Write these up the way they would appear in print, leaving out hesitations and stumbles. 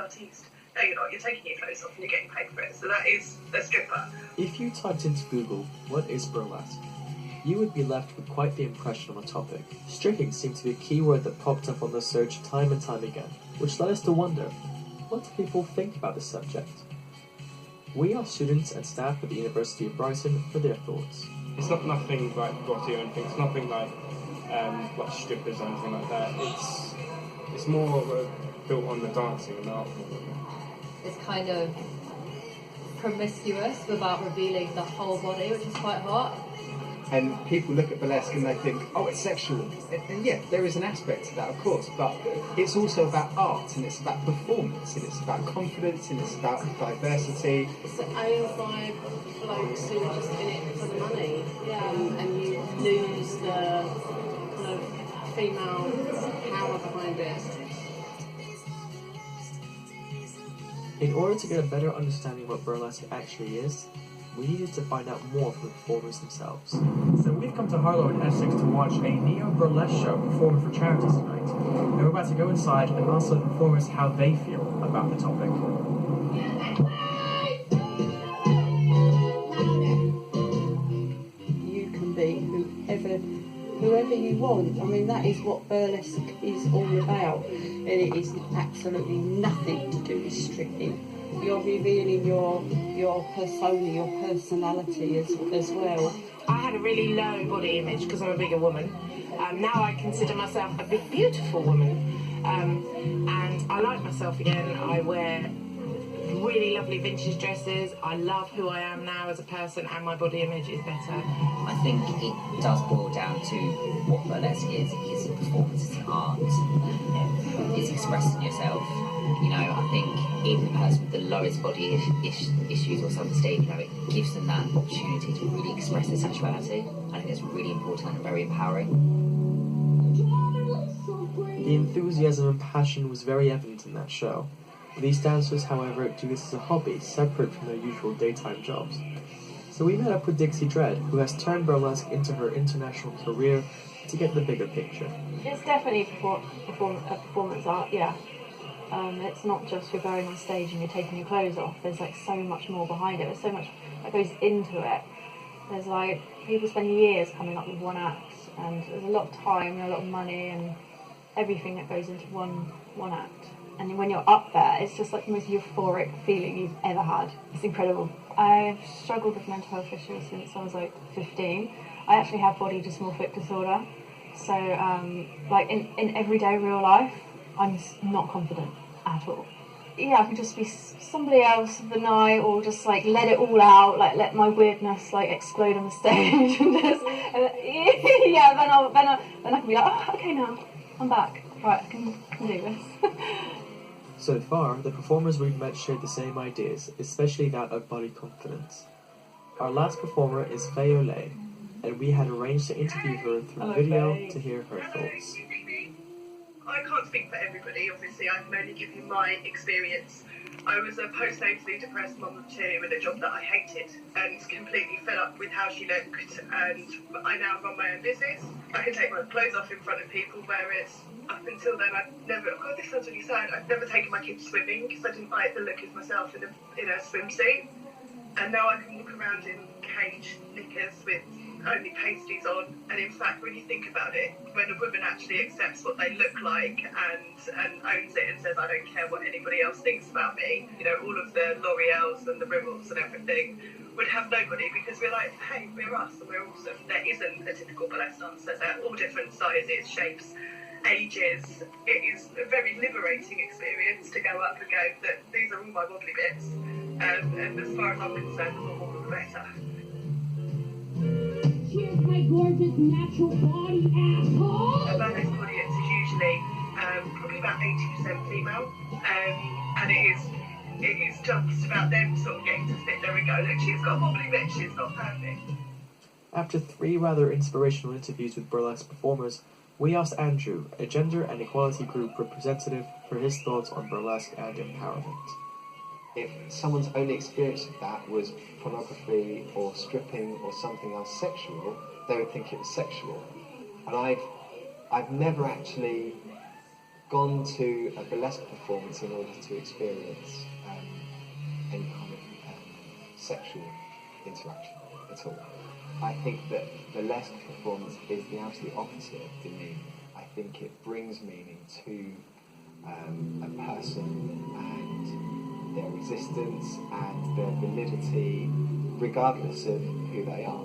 artiste. No, you're not. You're taking your clothes off and you're getting paid for it. So that is a stripper. If you typed into Google, what is burlesque? You would be left with quite the impression on the topic. Stripping seemed to be a keyword that popped up on the search time and time again, which led us to wonder, what do people think about this subject? We asked students and staff at the University of Brighton for their thoughts. It's not nothing like grotty or anything. It's nothing like strippers or anything like that. It's more built on the dancing and the art form. It's kind of promiscuous without revealing the whole body, which is quite hot. And people look at burlesque and they think, oh, it's sexual. And yeah, there is an aspect to that, of course, but it's also about art, and it's about performance, and it's about confidence, and it's about diversity. It's owned by blokes who are just in it for the money, and you lose the kind of female power behind it. In order to get a better understanding of what burlesque actually is, we needed to find out more from the performers themselves. So we've come to Harlow in Essex to watch a neo-burlesque show performed for charities tonight. And we're about to go inside and ask the performers how they feel about the topic. You can be whoever you want. I mean, that is what burlesque is all about. And it is absolutely nothing to do with stripping. You're revealing your persona, your personality as well. I had a really low body image because I'm a bigger woman. Now I consider myself a big, beautiful woman. And I like myself again. I wear really lovely vintage dresses. I love who I am now as a person, and my body image is better. I think it does boil down to what burlesque is. It is a performance, it's an art. It's expressing yourself. You know, I think even the person with the lowest body issues or self-esteem, you know, it gives them that opportunity to really express their sexuality. I think it's really important and very empowering. The enthusiasm and passion was very evident in that show. These dancers, however, do this as a hobby, separate from their usual daytime jobs. So we met up with Dixie Dredd, who has turned burlesque into her international career to get the bigger picture. It's definitely performance art, yeah. It's not just you're going on stage and you're taking your clothes off. There's like so much more behind it. There's so much that goes into it. There's like, people spend years coming up with one act, and there's a lot of time and a lot of money and everything that goes into one act. And when you're up there, it's just like the most euphoric feeling you've ever had. It's incredible. I've struggled with mental health issues since I was like 15. I actually have body dysmorphic disorder. So like in everyday real life, I'm not confident at all. Yeah, I can just be somebody else of the night, or just like let it all out, like let my weirdness like explode on the stage, and just yeah. Then I can be like, oh, okay, now I'm back. Right, I can do this. So far, the performers we've met shared the same ideas, especially that of body confidence. Our last performer is Faye Olay, and we had arranged to interview her through video to hear her thoughts. I can't speak for everybody, obviously. I can only give you my experience. I was a postnatally depressed mum of two with a job that I hated and completely fed up with how she looked, and I now run my own business. I can take my clothes off in front of people, whereas up until then I'd never, oh God, this sounds really sad, I'd never taken my kids swimming because I didn't like the look of myself in a swimsuit. And now I can walk around in cage knickers with only pasties on, and in fact when you think about it, when a woman actually accepts what they look like and owns it and says, I don't care what anybody else thinks about me, you know, all of the L'Oreals and the Rimmels and everything would have nobody, because we're like, hey, we're us and we're awesome. There isn't a typical burlesque dancer. They're all different sizes, shapes, ages. It is a very liberating experience to go up and go that these are all my wobbly bits, and as far as I'm concerned, the more wobble the better. Here's my gorgeous natural body, asshole! A burlesque audience is usually probably about 80% female, and it is just about them sort of getting to sit there and go, look, she's got a wobbly bit, she's not perfect. After 3 rather inspirational interviews with burlesque performers, we asked Andrew, a gender and equality group representative, for his thoughts on burlesque and empowerment. If someone's only experience of that was pornography or stripping or something else sexual, they would think it was sexual. And I've never actually gone to a burlesque performance in order to experience any kind of sexual interaction at all. I think that burlesque performance is the absolute opposite of demeaning. I think it brings meaning to a person and their existence and their validity, regardless of who they are.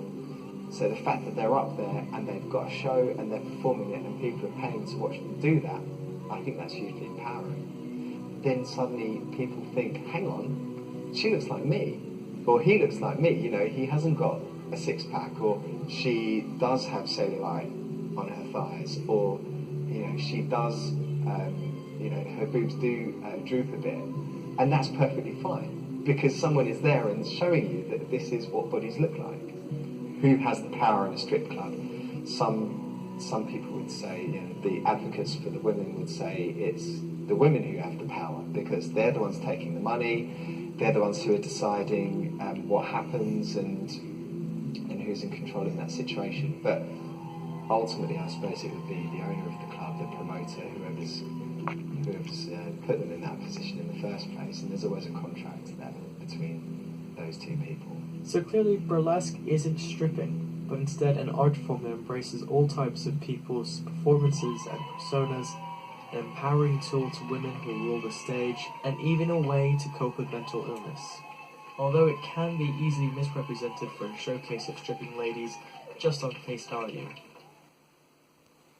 So the fact that they're up there and they've got a show and they're performing it and people are paying to watch them do that, I think that's hugely empowering. Then suddenly people think, hang on, she looks like me, or he looks like me, you know, he hasn't got a six-pack, or she does have cellulite on her thighs, or, you know, she does, you know, her boobs do droop a bit, and that's perfectly fine, because someone is there and showing you that this is what bodies look like. Who has the power in a strip club? Some people would say, you know, the advocates for the women would say it's the women who have the power, because they're the ones taking the money, they're the ones who are deciding what happens and who's in control in that situation. But ultimately, I suppose it would be the owner of the club, the promoter, whoever's put them in that position in the first place, and there's always a contract there between those two people. So clearly burlesque isn't stripping, but instead an art form that embraces all types of people's performances and personas, an empowering tool to women who rule the stage, and even a way to cope with mental illness. Although it can be easily misrepresented for a showcase of stripping ladies just on face value,